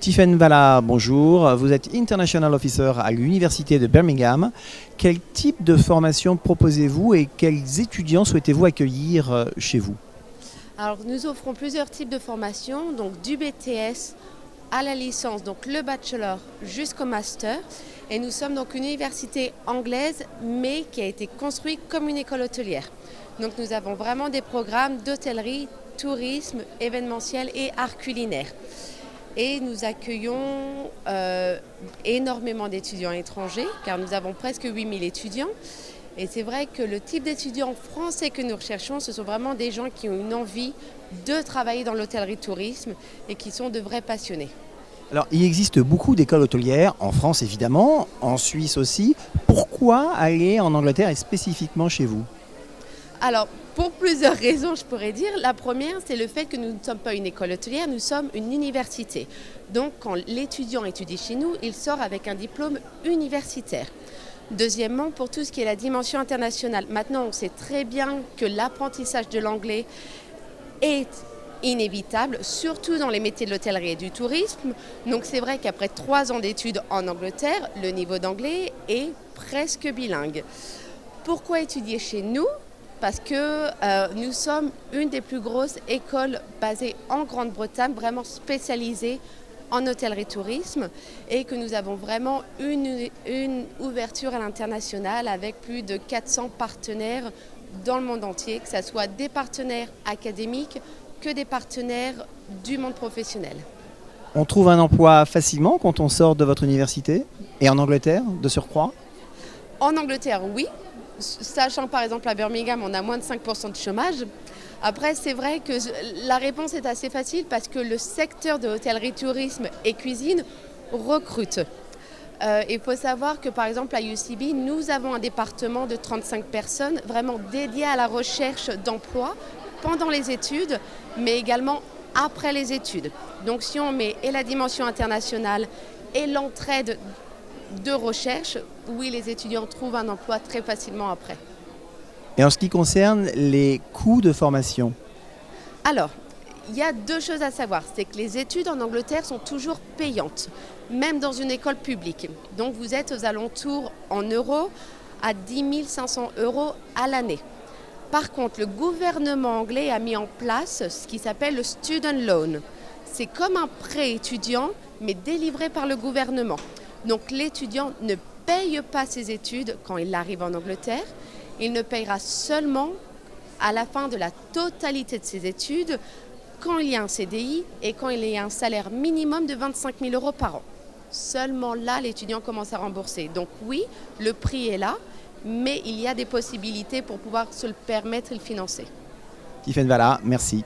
Tiffaine Valla, bonjour. Vous êtes International Officer à l'Université de Birmingham. Quel type de formation proposez-vous et quels étudiants souhaitez-vous accueillir chez vous? Alors, nous offrons plusieurs types de formations, donc du BTS à la licence, donc le bachelor jusqu'au master. Et nous sommes donc une université anglaise, mais qui a été construite comme une école hôtelière. Donc nous avons vraiment des programmes d'hôtellerie, tourisme, événementiel et art culinaire. Et nous accueillons énormément d'étudiants étrangers, car nous avons presque 8000 étudiants. Et c'est vrai que le type d'étudiants français que nous recherchons, ce sont vraiment des gens qui ont une envie de travailler dans l'hôtellerie-tourisme et qui sont de vrais passionnés. Alors, il existe beaucoup d'écoles hôtelières, en France évidemment, en Suisse aussi. Pourquoi aller en Angleterre et spécifiquement chez vous? Alors, pour plusieurs raisons, je pourrais dire. La première, c'est le fait que nous ne sommes pas une école hôtelière, nous sommes une université. Donc, quand l'étudiant étudie chez nous, il sort avec un diplôme universitaire. Deuxièmement, pour tout ce qui est la dimension internationale. Maintenant, on sait très bien que l'apprentissage de l'anglais est inévitable, surtout dans les métiers de l'hôtellerie et du tourisme. Donc c'est vrai qu'après 3 ans d'études en Angleterre, le niveau d'anglais est presque bilingue. Pourquoi étudier chez nous ? Parce que nous sommes une des plus grosses écoles basées en Grande-Bretagne, vraiment spécialisées en hôtellerie-tourisme, et que nous avons vraiment une ouverture à l'international avec plus de 400 partenaires dans le monde entier, que ce soit des partenaires académiques que des partenaires du monde professionnel. On trouve un emploi facilement quand on sort de votre université et en Angleterre, de surcroît? En Angleterre, oui. Sachant par exemple à Birmingham, on a moins de 5% de chômage. Après, c'est vrai que la réponse est assez facile parce que le secteur de hôtellerie, tourisme et cuisine recrute. Il faut savoir que par exemple à UCB, nous avons un département de 35 personnes vraiment dédié à la recherche d'emploi pendant les études, mais également après les études. Donc si on met et la dimension internationale et l'entraide de recherche, oui, les étudiants trouvent un emploi très facilement après. Et en ce qui concerne les coûts de formation? Alors, il y a 2 choses à savoir. C'est que les études en Angleterre sont toujours payantes, même dans une école publique. Donc vous êtes aux alentours en euros à 10 500 € à l'année. Par contre, le gouvernement anglais a mis en place ce qui s'appelle le student loan. C'est comme un prêt étudiant, mais délivré par le gouvernement. Donc l'étudiant ne paye pas ses études quand il arrive en Angleterre. Il ne payera seulement à la fin de la totalité de ses études, quand il y a un CDI et quand il y a un salaire minimum de 25 000 € par an. Seulement là, l'étudiant commence à rembourser. Donc oui, le prix est là, mais il y a des possibilités pour pouvoir se le permettre et le financer. Tiffaine Valla, merci.